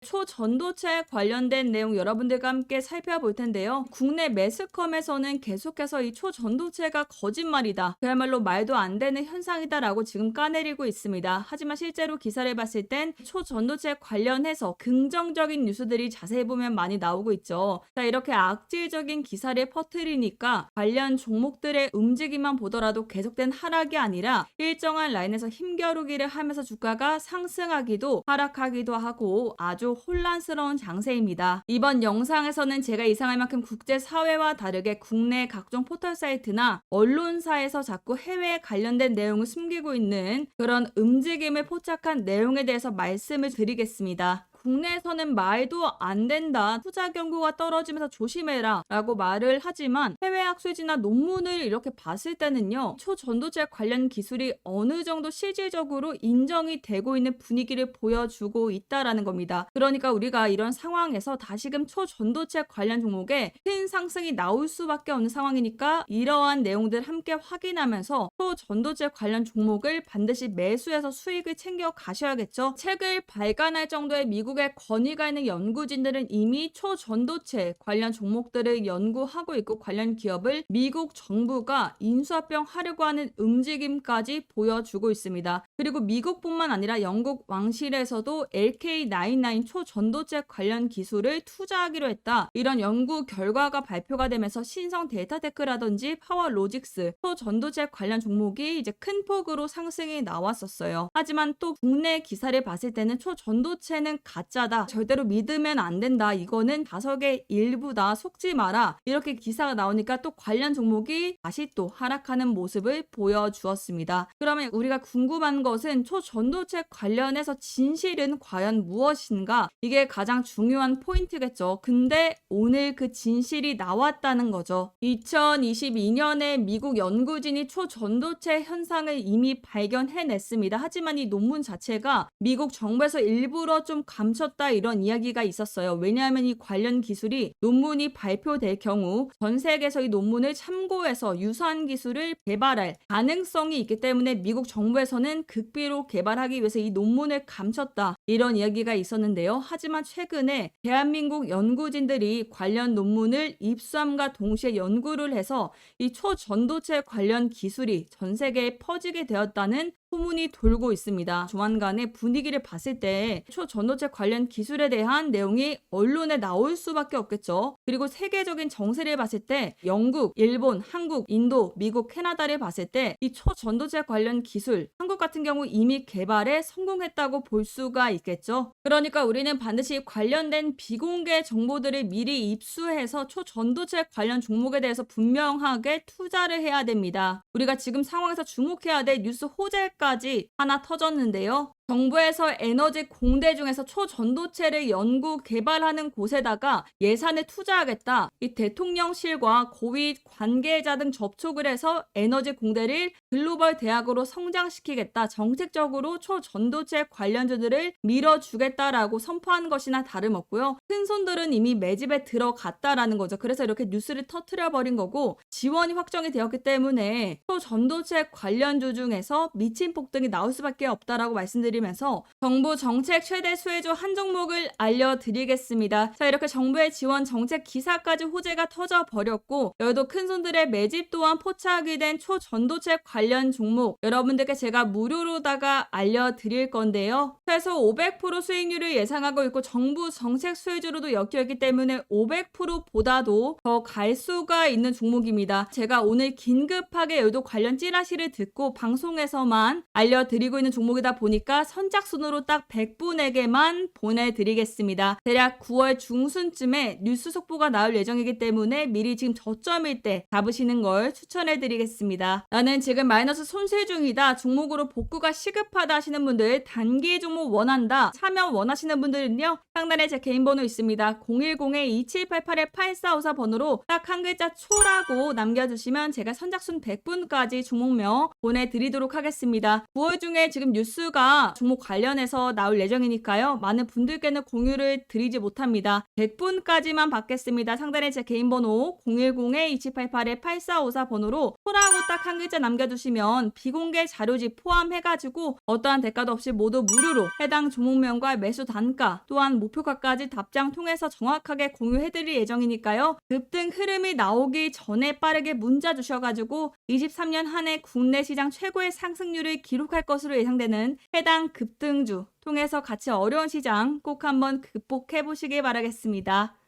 초전도체 관련된 내용 여러분들과 함께 살펴볼 텐데요. 국내 매스컴에서는 계속해서 이 초전도체가 거짓말이다, 그야말로 말도 안 되는 현상이다라고 지금 까내리고 있습니다. 하지만 실제로 기사를 봤을 땐 초전도체 관련해서 긍정적인 뉴스들이 자세히 보면 많이 나오고 있죠. 자, 이렇게 악질적인 기사를 퍼뜨리니까 관련 종목들의 움직임만 보더라도 계속된 하락이 아니라 일정한 라인에서 힘겨루기를 하면서 주가가 상승하기도 하락하기도 하고 아주 혼란스러운 장세입니다. 이번 영상에서는 제가 이상할 만큼 국제사회와 다르게 국내 각종 포털 사이트나 언론사에서 자꾸 해외에 관련된 내용을 숨기고 있는 그런 움직임을 포착한 내용에 대해서 말씀을 드리겠습니다. 국내에서는 말도 안 된다, 투자 경고가 떨어지면서 조심해라 라고 말을 하지만 해외 학술지나 논문을 이렇게 봤을 때는요, 초전도체 관련 기술이 어느 정도 실질적으로 인정이 되고 있는 분위기를 보여주고 있다라는 겁니다. 그러니까 우리가 이런 상황에서 다시금 초전도체 관련 종목에 큰 상승이 나올 수밖에 없는 상황이니까 이러한 내용들 함께 확인하면서 초전도체 관련 종목을 반드시 매수해서 수익을 챙겨 가셔야겠죠. 책을 발간할 정도의 미국의 권위가 있는 연구진들은 이미 초전도체 관련 종목들을 연구하고 있고 관련 기업을 미국 정부가 인수합병하려고 하는 움직임까지 보여주고 있습니다. 그리고 미국뿐만 아니라 영국 왕실에서도 LK99 초전도체 관련 기술을 투자하기로 했다, 이런 연구 결과가 발표가 되면서 신성 델타테크라든지 파워로직스 초전도체 관련 종목이 이제 큰 폭으로 상승이 나왔었어요. 하지만 또 국내 기사를 봤을 때는 초전도체는 가짜다, 절대로 믿으면 안 된다, 이거는 다석의 일부다, 속지 마라, 이렇게 기사가 나오니까 또 관련 종목이 다시 또 하락하는 모습을 보여주었습니다. 그러면 우리가 궁금한 것은 초전도체 관련해서 진실은 과연 무엇인가, 이게 가장 중요한 포인트겠죠. 근데 오늘 그 진실이 나왔다는 거죠. 2022년에 미국 연구진이 초전도체 현상을 이미 발견해냈습니다. 하지만 이 논문 자체가 미국 정부에서 일부러 좀 감췄다, 이런 이야기가 있었어요. 왜냐하면 이 관련 기술이 논문이 발표될 경우 전 세계에서 이 논문을 참고해서 유사한 기술을 개발할 가능성이 있기 때문에 미국 정부에서는 극비로 개발하기 위해서 이 논문을 감췄다, 이런 이야기가 있었는데요. 하지만 최근에 대한민국 연구진들이 관련 논문을 입수함과 동시에 연구를 해서 이 초전도체 관련 기술이 전 세계에 퍼지게 되었다는 소문이 돌고 있습니다. 조만간에 분위기를 봤을 때 초전도체 관련 기술에 대한 내용이 언론에 나올 수밖에 없겠죠. 그리고 세계적인 정세를 봤을 때 영국, 일본, 한국, 인도, 미국, 캐나다를 봤을 때 이 초전도체 관련 기술, 한국 같은 경우 이미 개발에 성공했다고 볼 수가 있겠죠. 그러니까 우리는 반드시 관련된 비공개 정보들을 미리 입수해서 초전도체 관련 종목에 대해서 분명하게 투자를 해야 됩니다. 우리가 지금 상황에서 주목해야 될 뉴스 호재까지 하나 터졌는데요. 정부에서 에너지 공대 중에서 초전도체를 연구 개발하는 곳에다가 예산을 투자하겠다, 이 대통령실과 고위 관계자 등 접촉을 해서 에너지 공대를 글로벌 대학으로 성장시키겠다, 정책적으로 초전도체 관련주들을 밀어주겠다라고 선포한 것이나 다름없고요. 큰손들은 이미 매집에 들어갔다라는 거죠. 그래서 이렇게 뉴스를 터트려버린 거고, 지원이 확정이 되었기 때문에 초전도체 관련주 중에서 미친 폭등이 나올 수밖에 없다라고 말씀드리면서 정부 정책 최대 수혜주 한 종목을 알려드리겠습니다. 자, 이렇게 정부의 지원 정책 기사까지 호재가 터져버렸고, 여기도 큰손들의 매집 또한 포착이 된 초전도체 관련 종목 여러분들께 제가 무료로다가 알려드릴 건데요. 최소 500% 수익률을 예상하고 있고 정부 정책 수혜주로도 엮여있기 때문에 500%보다도 더 갈 수가 있는 종목입니다. 제가 오늘 긴급하게 여기도 관련 찌라시를 듣고 방송에서만 알려드리고 있는 종목이다 보니까 선착순으로 딱 100분에게만 보내드리겠습니다. 대략 9월 중순쯤에 뉴스 속보가 나올 예정이기 때문에 미리 지금 저점일 때 잡으시는 걸 추천해드리겠습니다. 나는 지금 마이너스 손실 중이다, 종목으로 복구가 시급하다 하시는 분들, 단기 종목 원한다, 참여 원하시는 분들은요, 상단에 제 개인 번호 있습니다. 010-2788-8454 번호로 딱 한 글자 초라고 남겨주시면 제가 선착순 100분까지 종목명 보내드리도록 하겠습니다. 9월 중에 지금 뉴스가 종목 관련해서 나올 예정이니까요. 많은 분들께는 공유를 드리지 못합니다. 100분까지만 받겠습니다. 상단에 제 개인 번호 010-2788-8454 번호로 소라고 딱 한 글자 남겨두시면 비공개 자료집 포함해가지고 어떠한 대가도 없이 모두 무료로 해당 종목명과 매수 단가 또한 목표가까지 답장 통해서 정확하게 공유해드릴 예정이니까요. 급등 흐름이 나오기 전에 빠르게 문자 주셔가지고 23년 한 해 국내 시장 최고의 상승률을 기록할 것으로 예상되는 해당 급등주 통해서 같이 어려운 시장 꼭 한번 극복해 보시길 바라겠습니다.